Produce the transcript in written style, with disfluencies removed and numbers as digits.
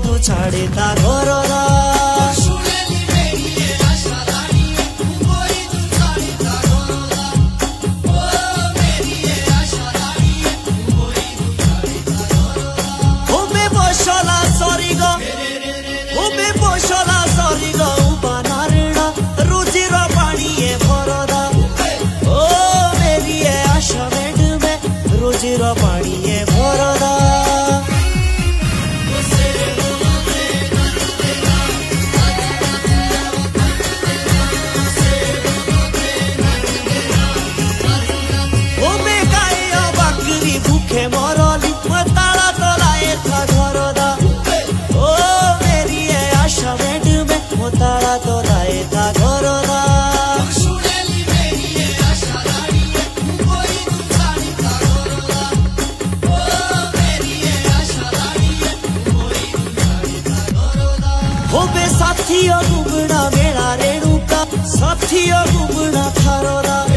दू छाड़े ता घोरदा रोजीरो पानी ये भरदा ओ में गाया बकरी भूखे मरली ताला तलाए था घरदा ओ मेरी ये आशा मेड में ताला तलाए था घरदा साथियों घूमना मेरा रेणुका साथियों घूमना थारोदा